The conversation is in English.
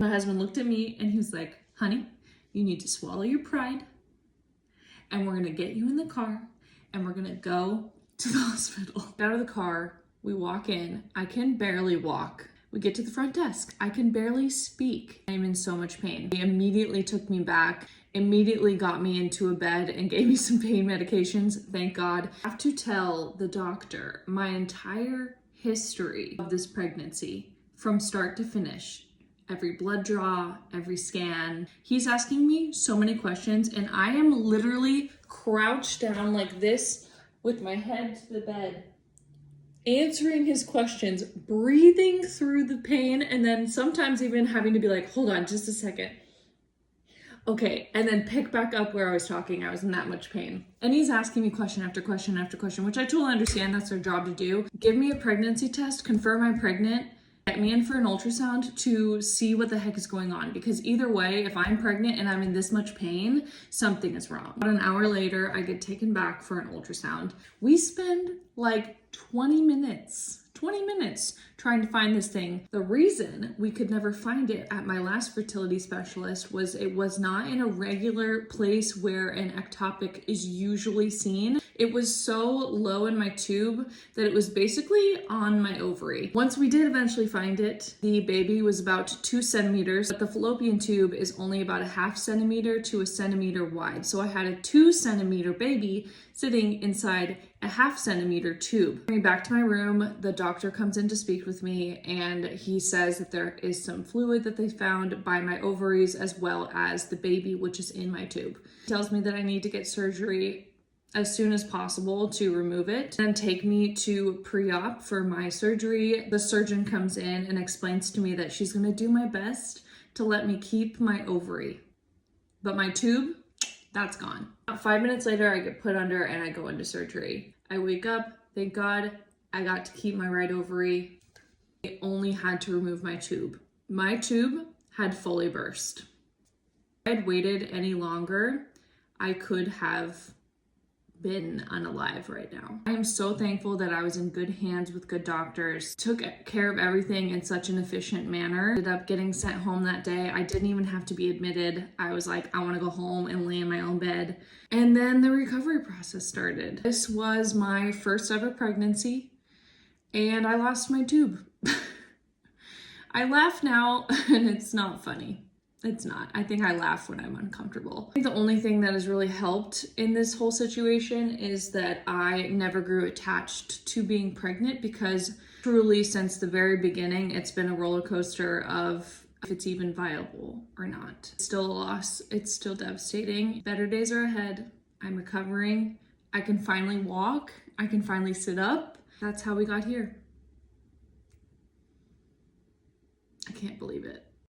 My husband looked at me and he was like, honey, you need to swallow your pride and we're gonna get you in the car and we're gonna go to the hospital. Out of the car, we walk in. I can barely walk. We get to the front desk. I can barely speak. I'm in so much pain. He immediately took me back, immediately got me into a bed and gave me some pain medications, thank God. I have to tell the doctor my entire history of this pregnancy from start to finish. Every blood draw, every scan. He's asking me so many questions and I am literally crouched down like this with my head to the bed, answering his questions, breathing through the pain, and then sometimes even having to be like, hold on just a second. Okay, and then pick back up where I was talking. I was in that much pain. And he's asking me question after question after question, which I totally understand. That's their job to do. Give me a pregnancy test, confirm I'm pregnant, get me in for an ultrasound to see what the heck is going on. Because either way, if I'm pregnant and I'm in this much pain, something is wrong. About an hour later, I get taken back for an ultrasound. We spend like 20 minutes trying to find this thing. The reason we could never find it at my last fertility specialist was it was not in a regular place where an ectopic is usually seen. It was so low in my tube that it was basically on my ovary. Once we did eventually find it, the baby was about 2 centimeters, but the fallopian tube is only about a 0.5 centimeter to 1 centimeter wide. So I had a 2 centimeter baby sitting inside a 0.5 centimeter tube. Coming back to my room, the doctor comes in to speak with me and he says that there is some fluid that they found by my ovaries as well as the baby, which is in my tube. He tells me that I need to get surgery as soon as possible to remove it and take me to pre-op for my surgery. The surgeon comes in and explains to me that she's gonna do my best to let me keep my ovary, but my tube, that's gone. About 5 minutes later, I get put under and I go into surgery. I wake up, thank God, I got to keep my right ovary. I only had to remove my tube. My tube had fully burst. If I had waited any longer, I could have been unalive right now. I am so thankful that I was in good hands with good doctors, took care of everything in such an efficient manner. Ended up getting sent home that day. I didn't even have to be admitted. I was like, I want to go home and lay in my own bed. And then the recovery process started. This was my first ever pregnancy and I lost my tube. I laugh now and it's not funny. It's not. I think I laugh when I'm uncomfortable. I think the only thing that has really helped in this whole situation is that I never grew attached to being pregnant because truly since the very beginning, it's been a roller coaster of if it's even viable or not. It's still a loss. It's still devastating. Better days are ahead. I'm recovering. I can finally walk. I can finally sit up. That's how we got here. I can't believe it.